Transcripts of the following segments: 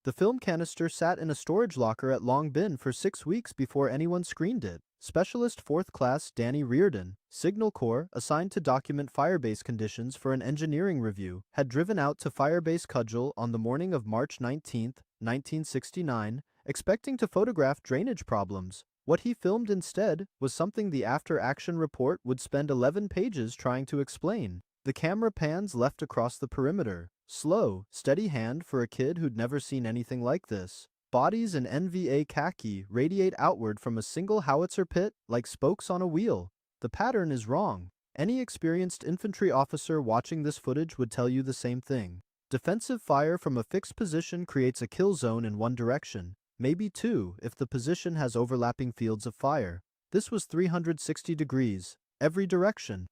The film canister sat in a storage locker at Long Bin for 6 weeks before anyone screened it. Specialist 4th Class Danny Reardon, Signal Corps, assigned to document Firebase conditions for an engineering review, had driven out to Firebase Cudgel on the morning of March 19, 1969, expecting to photograph drainage problems. What he filmed instead was something the after-action report would spend 11 pages trying to explain. The camera pans left across the perimeter. Slow, steady hand for a kid who'd never seen anything like this. Bodies in NVA khaki radiate outward from a single howitzer pit like spokes on a wheel. The pattern is wrong. Any experienced infantry officer watching this footage would tell you the same thing. Defensive fire from a fixed position creates a kill zone in one direction, maybe two if the position has overlapping fields of fire. This was 360 degrees, every direction.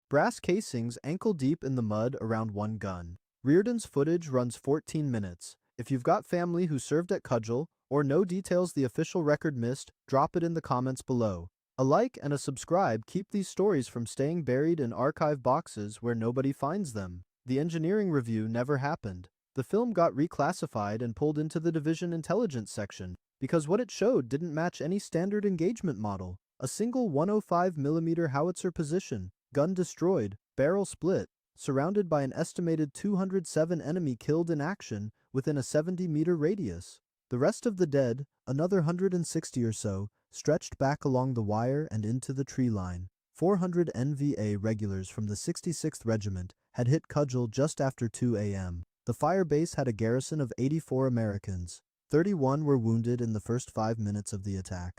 Brass casings ankle deep in the mud around one gun. Reardon's footage runs 14 minutes. If you've got family who served at Cudgel, or know details the official record missed, drop it in the comments below. A like and a subscribe keep these stories from staying buried in archive boxes where nobody finds them. The engineering review never happened. The film got reclassified and pulled into the Division Intelligence section, because what it showed didn't match any standard engagement model. A single 105mm howitzer position, gun destroyed, barrel split, surrounded by an estimated 207 enemy killed in action within a 70-meter radius. The rest of the dead, another 160 or so, stretched back along the wire and into the tree line. 400 NVA regulars from the 66th Regiment had hit Cudgel just after 2 a.m. The Firebase had a garrison of 84 Americans. 31 were wounded in the first 5 minutes of the attack.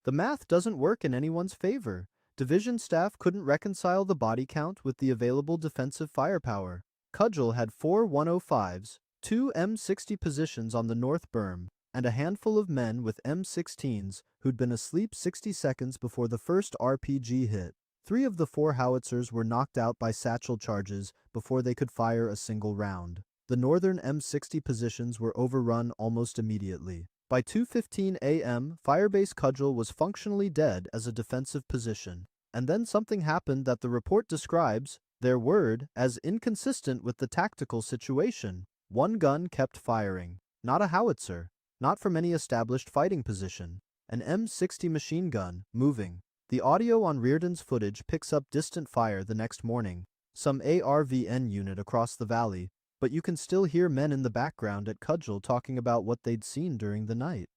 The math doesn't work in anyone's favor. Division staff couldn't reconcile the body count with the available defensive firepower. Cudgel had 4 105s, 2 M60 positions on the North Berm, and a handful of men with M16s who'd been asleep 60 seconds before the first RPG hit. 3 of the 4 howitzers were knocked out by satchel charges before they could fire a single round. The northern M60 positions were overrun almost immediately. By 2:15 a.m., Firebase Cudgel was functionally dead as a defensive position. And then something happened that the report describes, their word, as inconsistent with the tactical situation. One gun kept firing. Not a howitzer. Not from any established fighting position. An M60 machine gun, moving. The audio on Reardon's footage picks up distant fire the next morning. Some ARVN unit across the valley, but you can still hear men in the background at Cudgel talking about what they'd seen during the night.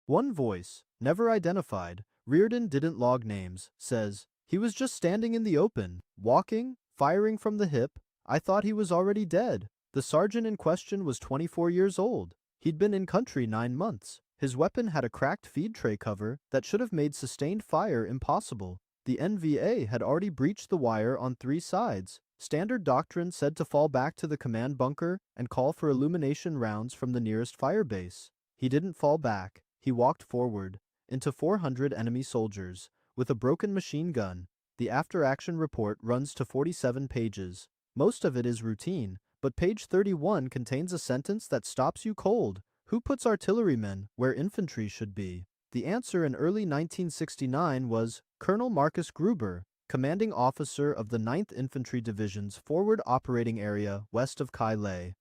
One voice, never identified, Reardon didn't log names, says, "He was just standing in the open, walking, firing from the hip. I thought he was already dead." The sergeant in question was 24 years old. He'd been in country 9 months. His weapon had a cracked feed tray cover that should have made sustained fire impossible. The NVA had already breached the wire on 3 sides. Standard doctrine said to fall back to the command bunker and call for illumination rounds from the nearest fire base. He didn't fall back. He walked forward, into 400 enemy soldiers, with a broken machine gun. The after-action report runs to 47 pages. Most of it is routine, but page 31 contains a sentence that stops you cold. Who puts artillerymen where infantry should be? The answer in early 1969 was Colonel Marcus Gruber, commanding officer of the 9th Infantry Division's forward operating area west of Kailai.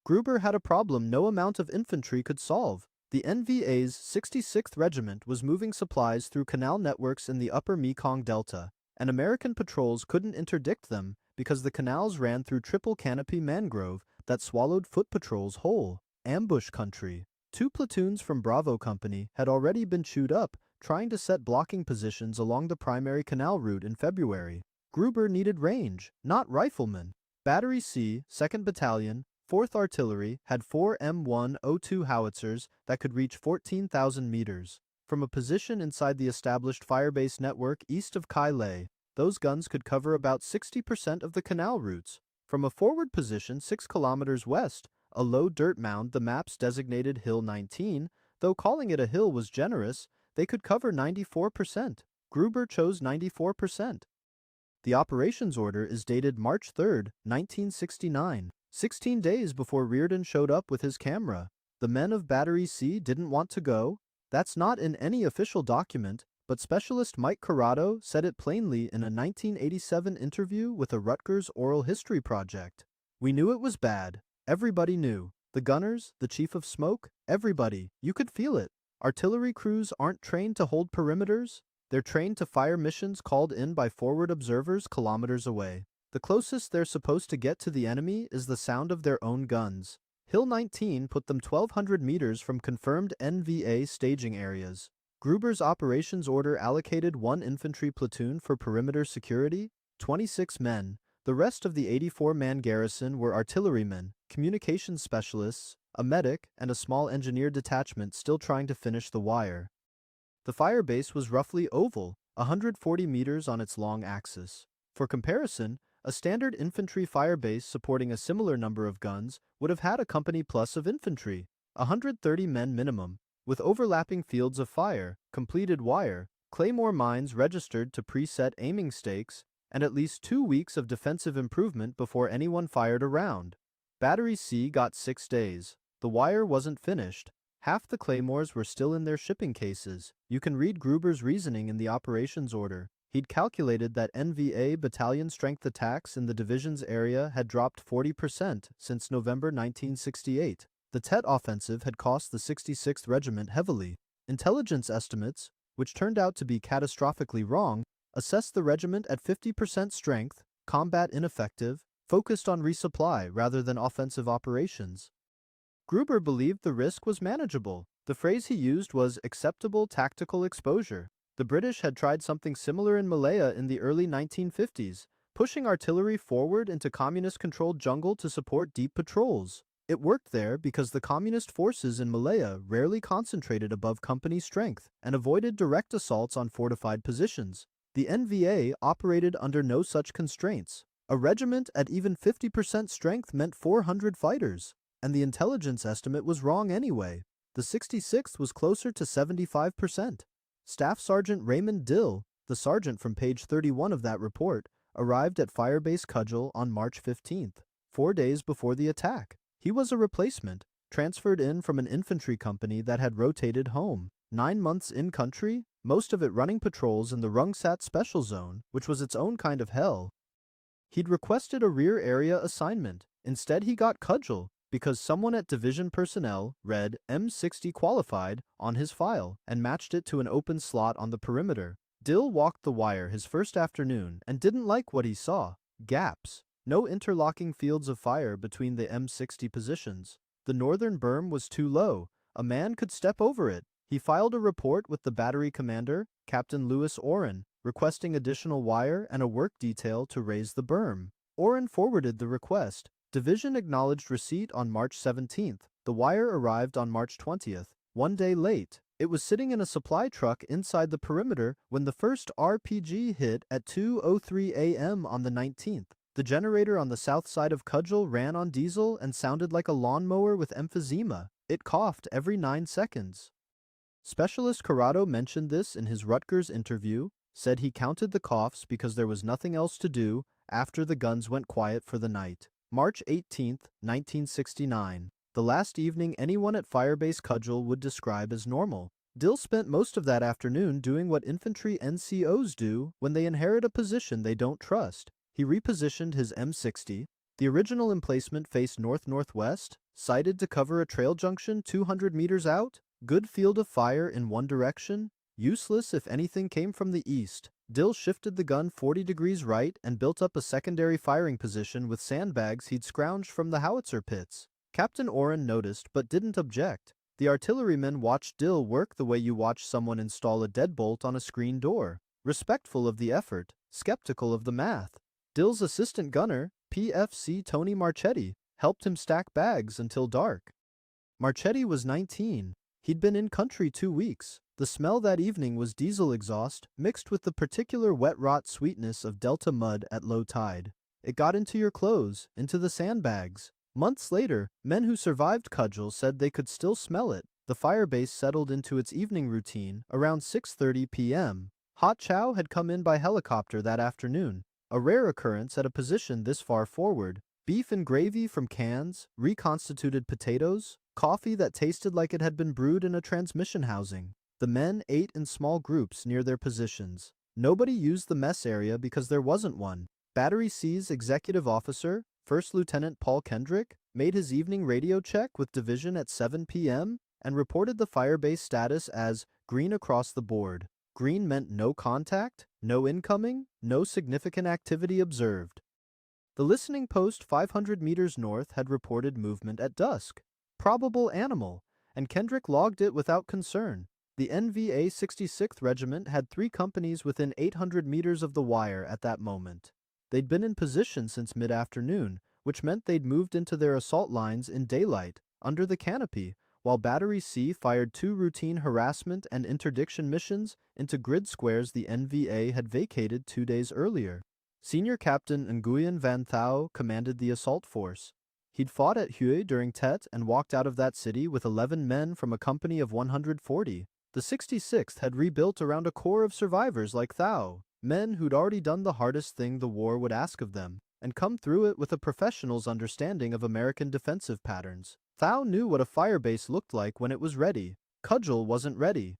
Gruber had a problem no amount of infantry could solve. The NVA's 66th Regiment was moving supplies through canal networks in the upper Mekong Delta, and American patrols couldn't interdict them because the canals ran through triple canopy mangrove that swallowed foot patrols whole. Ambush country. 2 platoons from Bravo Company had already been chewed up trying to set blocking positions along the primary canal route in February. Gruber needed range, not riflemen. Battery C, 2nd Battalion, 4th Artillery had 4 M102 howitzers that could reach 14,000 meters. From a position inside the established Firebase network east of Kailai, those guns could cover about 60% of the canal routes. From a forward position 6 kilometers west, a low dirt mound the maps designated Hill 19, though calling it a hill was generous, they could cover 94%. Gruber chose 94%. The operations order is dated March 3, 1969, 16 days before Reardon showed up with his camera. The men of Battery C didn't want to go. That's not in any official document, but specialist Mike Corrado said it plainly in a 1987 interview with a Rutgers oral history project. "We knew it was bad. Everybody knew. The gunners, the chief of smoke, everybody. You could feel it. Artillery crews aren't trained to hold perimeters. They're trained to fire missions called in by forward observers kilometers away. The closest they're supposed to get to the enemy is the sound of their own guns. Hill 19 put them 1,200 meters from confirmed NVA staging areas. Gruber's operations order allocated 1 infantry platoon for perimeter security, 26 men. The rest of the 84-man garrison were artillerymen, communications specialists, a medic, and a small engineer detachment still trying to finish the wire. The Firebase was roughly oval, 140 meters on its long axis. For comparison, a standard infantry firebase supporting a similar number of guns would have had a company plus of infantry, 130 men minimum, with overlapping fields of fire, completed wire, claymore mines registered to preset aiming stakes, and at least 2 weeks of defensive improvement before anyone fired a round. Battery C got 6 days. The wire wasn't finished. Half the claymores were still in their shipping cases. You can read Gruber's reasoning in the operations order. He'd calculated that NVA battalion strength attacks in the division's area had dropped 40% since November 1968. The Tet offensive had cost the 66th Regiment heavily. Intelligence estimates, which turned out to be catastrophically wrong, assessed the regiment at 50% strength, combat ineffective, focused on resupply rather than offensive operations. Gruber believed the risk was manageable. The phrase he used was acceptable tactical exposure. The British had tried something similar in Malaya in the early 1950s, pushing artillery forward into communist-controlled jungle to support deep patrols. It worked there because the communist forces in Malaya rarely concentrated above company strength and avoided direct assaults on fortified positions. The NVA operated under no such constraints. A regiment at even 50% strength meant 400 fighters, and the intelligence estimate was wrong anyway. The 66th was closer to 75%. Staff Sergeant Raymond Dill, the sergeant from page 31 of that report, arrived at Firebase Cudgel on March 15th, 4 days before the attack. He was a replacement, transferred in from an infantry company that had rotated home. 9 months in country, most of it running patrols in the Rungsat Special Zone, which was its own kind of hell. He'd requested a rear area assignment. Instead he got Cudgel, because someone at division personnel read M60 qualified on his file and matched it to an open slot on the perimeter. Dill walked the wire his first afternoon and didn't like what he saw. Gaps. No interlocking fields of fire between the M60 positions. The northern berm was too low. A man could step over it. He filed a report with the battery commander, Captain Lewis Oren, requesting additional wire and a work detail to raise the berm. Oren forwarded the request. Division acknowledged receipt on March 17th. The wire arrived on March 20th, 1 day late. It was sitting in a supply truck inside the perimeter when the first RPG hit at 2:03 a.m. on the 19th. The generator on the south side of Cudgel ran on diesel and sounded like a lawnmower with emphysema. It coughed every 9 seconds. Specialist Corrado mentioned this in his Rutgers interview, said he counted the coughs because there was nothing else to do after the guns went quiet for the night. March 18, 1969. The last evening anyone at Firebase Cudgel would describe as normal. Dill spent most of that afternoon doing what infantry NCOs do when they inherit a position they don't trust. He repositioned his M60. The original emplacement faced north-northwest, sighted to cover a trail junction 200 meters out, good field of fire in one direction, useless if anything came from the east. Dill shifted the gun 40 degrees right and built up a secondary firing position with sandbags he'd scrounged from the howitzer pits. Captain Oren noticed but didn't object. The artillerymen watched Dill work the way you watch someone install a deadbolt on a screen door, respectful of the effort, skeptical of the math. Dill's assistant gunner, PFC Tony Marchetti, helped him stack bags until dark. Marchetti was 19. He'd been in country 2 weeks. The smell that evening was diesel exhaust mixed with the particular wet rot sweetness of delta mud at low tide. It got into your clothes, into the sandbags. Months later, men who survived Cudgel said they could still smell it. The Firebase settled into its evening routine around 6:30 p.m. Hot chow had come in by helicopter that afternoon, a rare occurrence at a position this far forward. Beef and gravy from cans, reconstituted potatoes, coffee that tasted like it had been brewed in a transmission housing. The men ate in small groups near their positions. Nobody used the mess area because there wasn't one. Battery C's executive officer, First Lieutenant Paul Kendrick made his evening radio check with division at 7 p.m. and reported the Firebase status as green across the board. Green meant no contact, no incoming, no significant activity observed. The listening post 500 meters north had reported movement at dusk. Probable animal, and Kendrick logged it without concern. The NVA 66th Regiment had 3 companies within 800 meters of the wire at that moment. They'd been in position since mid-afternoon, which meant they'd moved into their assault lines in daylight, under the canopy, while Battery C fired 2 routine harassment and interdiction missions into grid squares the NVA had vacated 2 days earlier. Senior Captain Nguyen Van Thao commanded the assault force. He'd fought at Hue during Tet and walked out of that city with 11 men from a company of 140. The 66th had rebuilt around a core of survivors like Thao, men who'd already done the hardest thing the war would ask of them, and come through it with a professional's understanding of American defensive patterns. Thao knew what a firebase looked like when it was ready. Cudgel wasn't ready.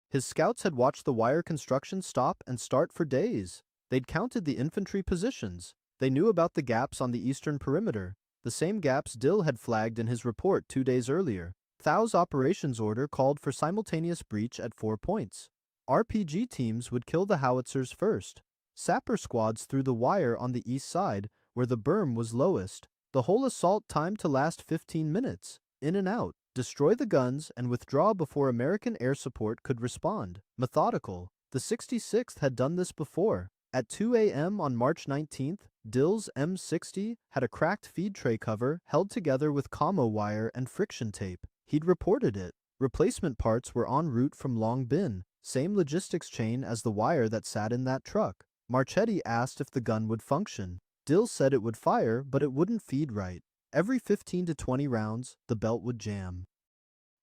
His scouts had watched the wire construction stop and start for days. They'd counted the infantry positions. They knew about the gaps on the eastern perimeter, the same gaps Dill had flagged in his report 2 days earlier. Thao's operations order called for simultaneous breach at 4 points. RPG teams would kill the howitzers first. Sapper squads through the wire on the east side, where the berm was lowest. The whole assault timed to last 15 minutes. In and out. Destroy the guns and withdraw before American air support could respond. Methodical. The 66th had done this before. At 2 a.m. on March 19th, Dill's M60 had a cracked feed tray cover held together with commo wire and friction tape. He'd reported it. Replacement parts were en route from Long Bin, same logistics chain as the wire that sat in that truck. Marchetti asked if the gun would function. Dill said it would fire, but it wouldn't feed right. Every 15 to 20 rounds, the belt would jam.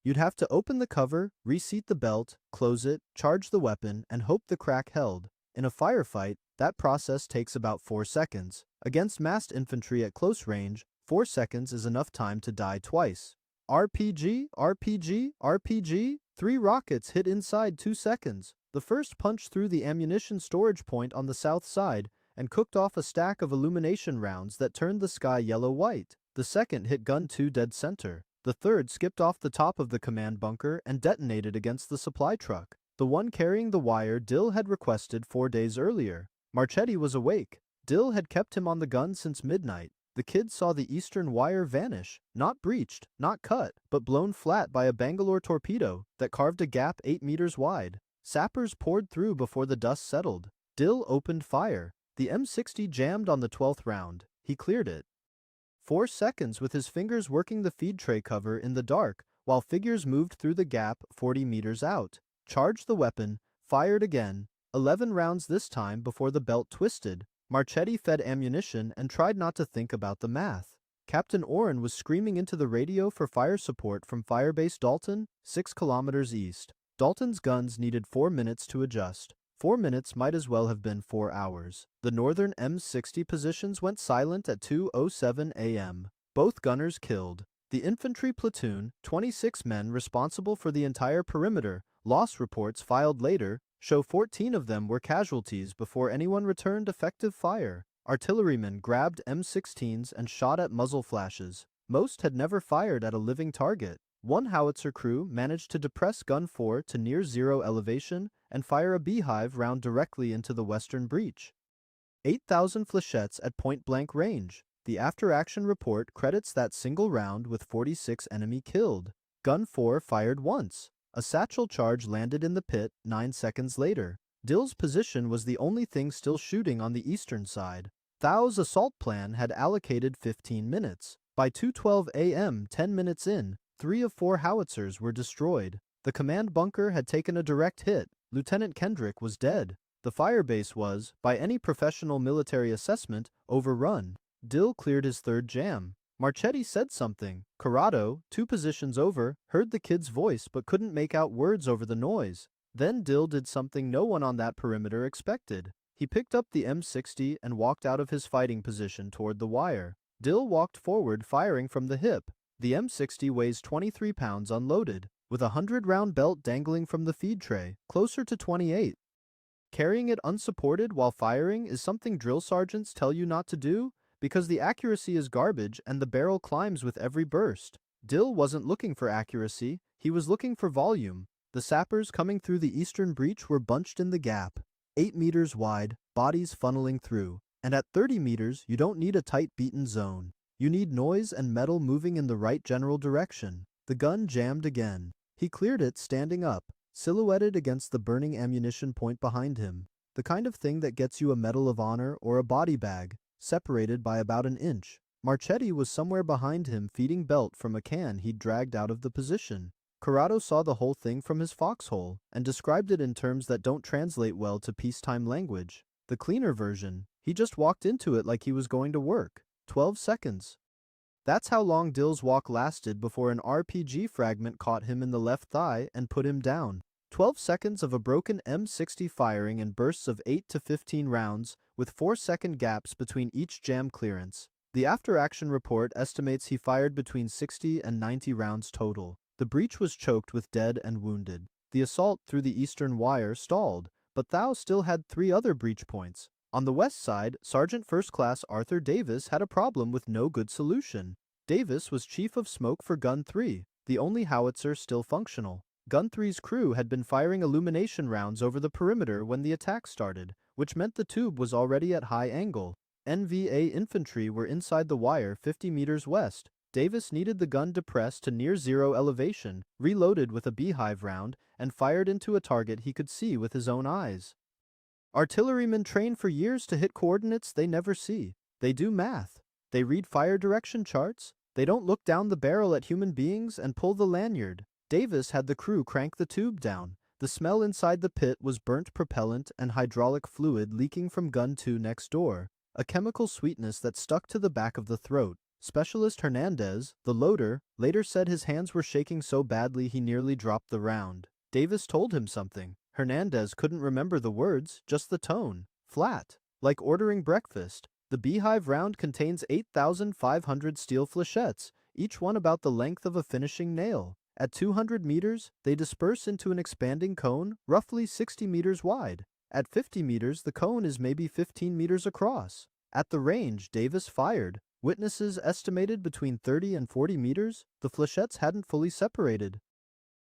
You'd have to open the cover, reseat the belt, close it, charge the weapon, and hope the crack held. In a firefight, that process takes about 4 seconds. Against massed infantry at close range, 4 seconds is enough time to die twice. RPG, RPG, RPG, 3 rockets hit inside 2 seconds. The first punched through the ammunition storage point on the south side and cooked off a stack of illumination rounds that turned the sky yellow-white. The second hit gun 2 dead center. The third skipped off the top of the command bunker and detonated against the supply truck, the one carrying the wire Dill had requested 4 days earlier. Marchetti was awake. Dill had kept him on the gun since midnight. The kid saw the eastern wire vanish, not breached, not cut, but blown flat by a Bangalore torpedo that carved a gap 8 meters wide. Sappers poured through before the dust settled. Dill opened fire. The M60 jammed on the 12th round. He cleared it. 4 seconds with his fingers working the feed tray cover in the dark while figures moved through the gap 40 meters out. Charged the weapon, fired again. 11 rounds this time before the belt twisted. Marchetti fed ammunition and tried not to think about the math. Captain Oren was screaming into the radio for fire support from Firebase Dalton, 6 kilometers east. Dalton's guns needed 4 minutes to adjust. 4 minutes might as well have been 4 hours. The northern M60 positions went silent at 2:07 a.m. Both gunners killed. The infantry platoon, 26 men responsible for the entire perimeter, loss reports filed later, show 14 of them were casualties before anyone returned effective fire. Artillerymen grabbed M16s and shot at muzzle flashes. Most had never fired at a living target. One howitzer crew managed to depress Gun 4 to near zero elevation and fire a beehive round directly into the western breach. 8,000 flechettes at point-blank range. The after-action report credits that single round with 46 enemy killed. Gun 4 fired once. A satchel charge landed in the pit 9 seconds later. Dill's position was the only thing still shooting on the eastern side. Thao's assault plan had allocated 15 minutes. By 2:12 a.m., 10 minutes in, 3 of 4 howitzers were destroyed. The command bunker had taken a direct hit. Lieutenant Kendrick was dead. The firebase was, by any professional military assessment, overrun. Dill cleared his 3rd jam. Marchetti said something. Corrado, 2 positions over, heard the kid's voice but couldn't make out words over the noise. Then Dill did something no one on that perimeter expected. He picked up the M60 and walked out of his fighting position toward the wire. Dill walked forward, firing from the hip. The M60 weighs 23 pounds unloaded, with a 100-round belt dangling from the feed tray, closer to 28. Carrying it unsupported while firing is something drill sergeants tell you not to do. Because the accuracy is garbage and the barrel climbs with every burst. Dill wasn't looking for accuracy, he was looking for volume. The sappers coming through the eastern breach were bunched in the gap, 8 meters wide, bodies funneling through. And at 30 meters, you don't need a tight beaten zone. You need noise and metal moving in the right general direction. The gun jammed again. He cleared it standing up, silhouetted against the burning ammunition point behind him. The kind of thing that gets you a Medal of Honor or a body bag, separated by about an inch. Marchetti was somewhere behind him feeding Belt from a can he'd dragged out of the position. Corrado saw the whole thing from his foxhole and described it in terms that don't translate well to peacetime language. The cleaner version, he just walked into it like he was going to work. 12 seconds. That's how long Dill's walk lasted before an RPG fragment caught him in the left thigh and put him down. 12 seconds of a broken M60 firing in bursts of 8 to 15 rounds, with 4-second gaps between each jam clearance. The after-action report estimates he fired between 60 and 90 rounds total. The breach was choked with dead and wounded. The assault through the eastern wire stalled, but Thao still had 3 other breach points. On the west side, Sergeant First Class Arthur Davis had a problem with no good solution. Davis was chief of smoke for Gun 3, the only howitzer still functional. Gun 3's crew had been firing illumination rounds over the perimeter when the attack started, which meant the tube was already at high angle. NVA infantry were inside the wire 50 meters west. Davis needed the gun depressed to near zero elevation, reloaded with a beehive round, and fired into a target he could see with his own eyes. Artillerymen train for years to hit coordinates they never see. They do math. They read fire direction charts. They don't look down the barrel at human beings and pull the lanyard. Davis had the crew crank the tube down. The smell inside the pit was burnt propellant and hydraulic fluid leaking from Gun 2 next door, a chemical sweetness that stuck to the back of the throat. Specialist Hernandez, the loader, later said his hands were shaking so badly he nearly dropped the round. Davis told him something. Hernandez couldn't remember the words, just the tone. Flat. Like ordering breakfast. The beehive round contains 8,500 steel flechettes, each one about the length of a finishing nail. At 200 meters, they disperse into an expanding cone, roughly 60 meters wide. At 50 meters, the cone is maybe 15 meters across. At the range Davis fired, witnesses estimated between 30 and 40 meters, the flechettes hadn't fully separated.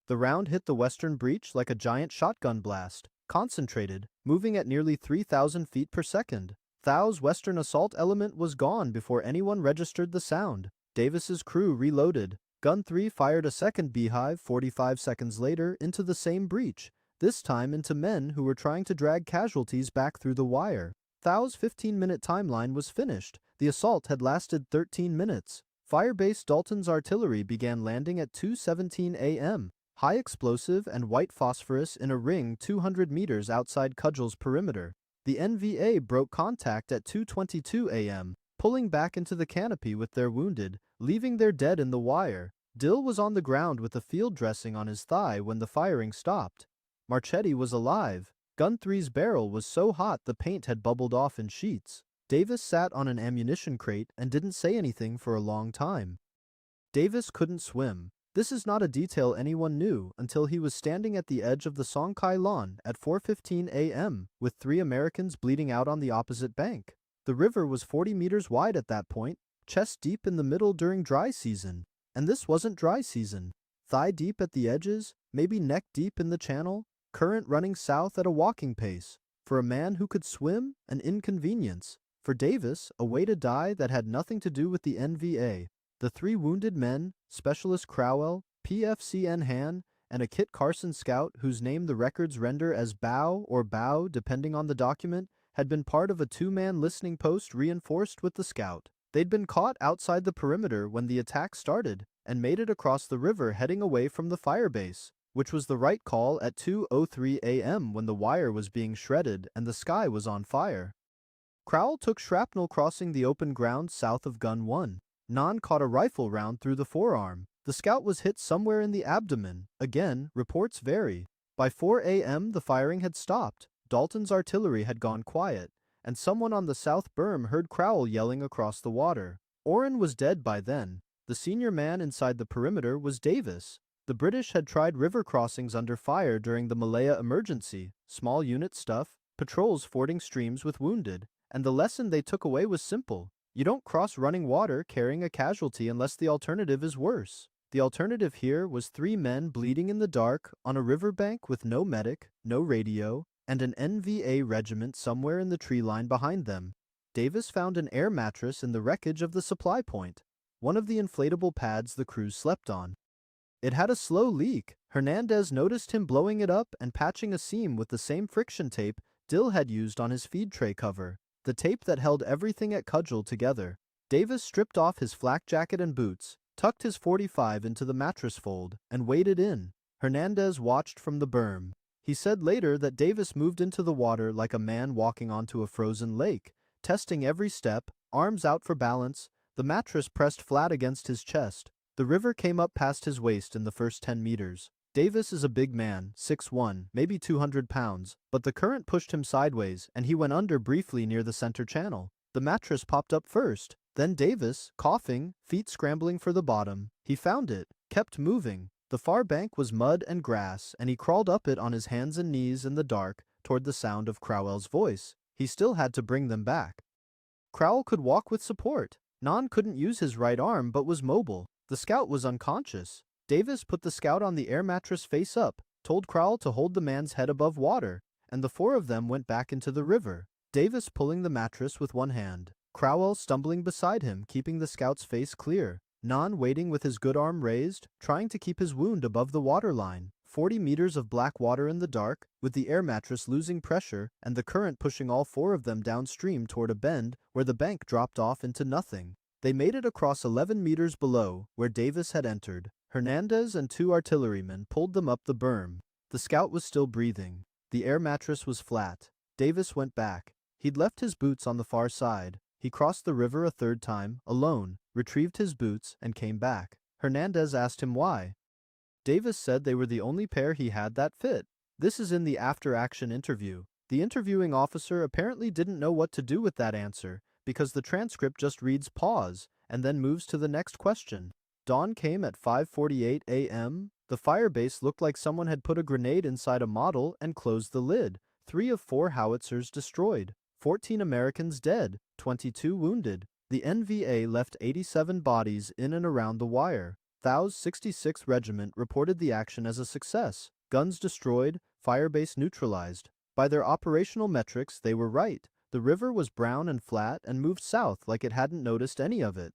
The round hit the western breach like a giant shotgun blast, concentrated, moving at nearly 3,000 feet per second. Thao's western assault element was gone before anyone registered the sound. Davis's crew reloaded. Gun 3 fired a second beehive 45 seconds later into the same breach, this time into men who were trying to drag casualties back through the wire. Thao's 15-minute timeline was finished. The assault had lasted 13 minutes. Firebase Dalton's artillery began landing at 2:17 a.m., high explosive and white phosphorus in a ring 200 meters outside Cudgels' perimeter. The NVA broke contact at 2:22 a.m., pulling back into the canopy with their wounded, leaving their dead in the wire. Dill was on the ground with a field dressing on his thigh when the firing stopped. Marchetti was alive. Gun 3's barrel was so hot the paint had bubbled off in sheets. Davis sat on an ammunition crate and didn't say anything for a long time. Davis couldn't swim. This is not a detail anyone knew until he was standing at the edge of the Songkai Lawn at 4:15 a.m. with 3 Americans bleeding out on the opposite bank. The river was 40 meters wide at that point, chest deep in the middle during dry season. And this wasn't dry season. Thigh deep at the edges, maybe neck deep in the channel, current running south at a walking pace. For a man who could swim, an inconvenience. For Davis, a way to die that had nothing to do with the NVA. The 3 wounded men, Specialist Crowell, PFCN Han, and a Kit Carson scout whose name the records render as Bow or Bow depending on the document, had been part of a 2-man listening post reinforced with the scout. They'd been caught outside the perimeter when the attack started and made it across the river heading away from the Firebase, which was the right call at 2:03 a.m. when the wire was being shredded and the sky was on fire. Crowell took shrapnel crossing the open ground south of Gun 1. Nan caught a rifle round through the forearm. The scout was hit somewhere in the abdomen. Again, reports vary. By 4 a.m. the firing had stopped. Dalton's artillery had gone quiet, and someone on the south berm heard Crowell yelling across the water. Oren was dead by then. The senior man inside the perimeter was Davis. The British had tried river crossings under fire during the Malaya emergency, small unit stuff, patrols fording streams with wounded, and the lesson they took away was simple. You don't cross running water carrying a casualty unless the alternative is worse. The alternative here was 3 men bleeding in the dark on a riverbank with no medic, no radio, and an NVA regiment somewhere in the tree line behind them. Davis found an air mattress in the wreckage of the supply point, one of the inflatable pads the crews slept on. It had a slow leak. Hernandez noticed him blowing it up and patching a seam with the same friction tape Dill had used on his feed tray cover, the tape that held everything at Cudgel together. Davis stripped off his flak jacket and boots, tucked his .45 into the mattress fold, and waded in. Hernandez watched from the berm. He said later that Davis moved into the water like a man walking onto a frozen lake, testing every step, arms out for balance, the mattress pressed flat against his chest. The river came up past his waist in the first 10 meters. Davis is a big man, 6'1", maybe 200 pounds, but the current pushed him sideways and he went under briefly near the center channel. The mattress popped up first. Then Davis, coughing, feet scrambling for the bottom. He found it, kept moving. The far bank was mud and grass, and he crawled up it on his hands and knees in the dark toward the sound of Crowell's voice. He still had to bring them back. Crowell could walk with support. Non couldn't use his right arm but was mobile. The scout was unconscious. Davis put the scout on the air mattress face up, told Crowell to hold the man's head above water, and the 4 of them went back into the river, Davis pulling the mattress with one hand, Crowell stumbling beside him, keeping the scout's face clear, Non waiting with his good arm raised, trying to keep his wound above the waterline. 40 meters of black water in the dark, with the air mattress losing pressure and the current pushing all 4 of them downstream toward a bend where the bank dropped off into nothing. They made it across 11 meters below, where Davis had entered. Hernandez and 2 artillerymen pulled them up the berm. The scout was still breathing. The air mattress was flat. Davis went back. He'd left his boots on the far side. He crossed the river a 3rd time, alone, retrieved his boots, and came back. Hernandez asked him why. Davis said they were the only pair he had that fit. This is in the after-action interview. The interviewing officer apparently didn't know what to do with that answer, because the transcript just reads pause, and then moves to the next question. Dawn came at 5:48 a.m. The Firebase looked like someone had put a grenade inside a model and closed the lid. 3 of 4 howitzers destroyed. 14 Americans dead. 22 wounded. The NVA left 87 bodies in and around the wire. Thou's 66th Regiment reported the action as a success. Guns destroyed, Firebase neutralized. By their operational metrics, they were right. The river was brown and flat and moved south like it hadn't noticed any of it.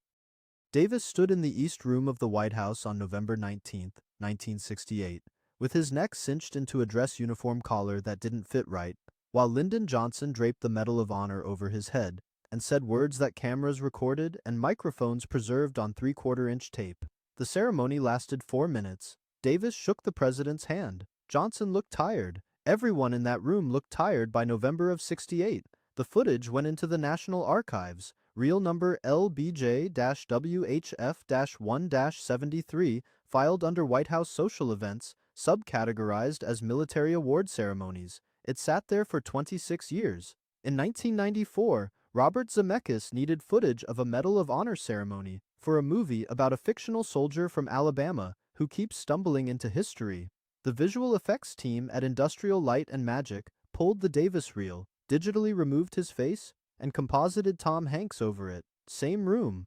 Davis stood in the East Room of the White House on November 19, 1968, with his neck cinched into a dress uniform collar that didn't fit right, while Lyndon Johnson draped the Medal of Honor over his head and said words that cameras recorded and microphones preserved on 3/4-inch tape. The ceremony lasted 4 minutes. Davis shook the president's hand. Johnson looked tired. Everyone in that room looked tired by November of '68. The footage went into the National Archives. Reel number LBJ-WHF-1-73, filed under White House social events, subcategorized as military award ceremonies. It sat there for 26 years. In 1994, Robert Zemeckis needed footage of a Medal of Honor ceremony for a movie about a fictional soldier from Alabama who keeps stumbling into history. The visual effects team at Industrial Light and Magic pulled the Davis reel, digitally removed his face, and composited Tom Hanks over it. Same room.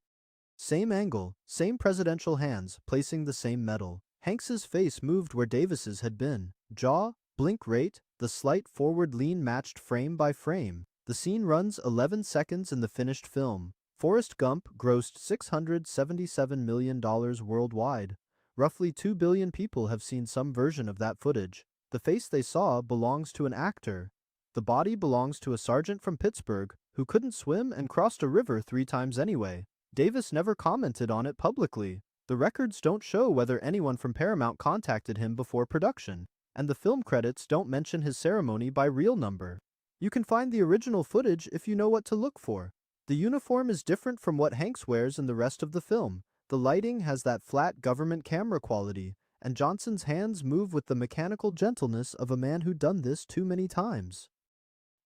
Same angle, same presidential hands placing the same medal. Hanks's face moved where Davis's had been. Jaw, blink rate, the slight forward lean matched frame by frame. The scene runs 11 seconds in the finished film. Forrest Gump grossed $677 million worldwide. Roughly 2 billion people have seen some version of that footage. The face they saw belongs to an actor. The body belongs to a sergeant from Pittsburgh who couldn't swim and crossed a river 3 times anyway. Davis never commented on it publicly. The records don't show whether anyone from Paramount contacted him before production, and the film credits don't mention his ceremony by reel number. You can find the original footage if you know what to look for. The uniform is different from what Hanks wears in the rest of the film. The lighting has that flat government camera quality, and Johnson's hands move with the mechanical gentleness of a man who'd done this too many times.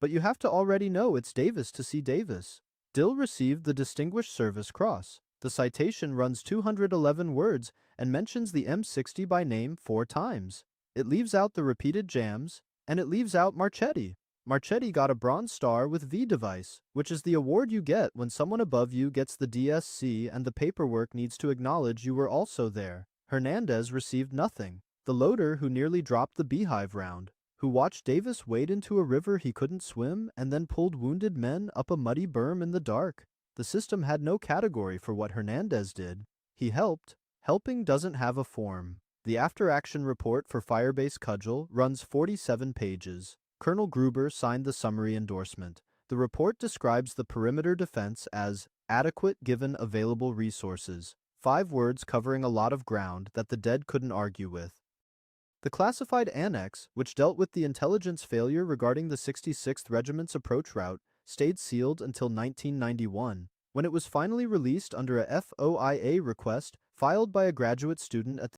But you have to already know it's Davis to see Davis. Dill received the Distinguished Service Cross. The citation runs 211 words and mentions the M60 by name 4 times. It leaves out the repeated jams, and it leaves out Marchetti. Marchetti got a Bronze Star with V device, which is the award you get when someone above you gets the DSC and the paperwork needs to acknowledge you were also there. Hernandez received nothing. The loader who nearly dropped the beehive round, who watched Davis wade into a river he couldn't swim and then pulled wounded men up a muddy berm in the dark. The system had no category for what Hernandez did. He helped. Helping doesn't have a form. The after-action report for Firebase Cudgel runs 47 pages. Colonel Gruber signed the summary endorsement. The report describes the perimeter defense as adequate given available resources. 5 words covering a lot of ground that the dead couldn't argue with. The classified annex, which dealt with the intelligence failure regarding the 66th Regiment's approach route, stayed sealed until 1991, when it was finally released under a FOIA request filed by a graduate student at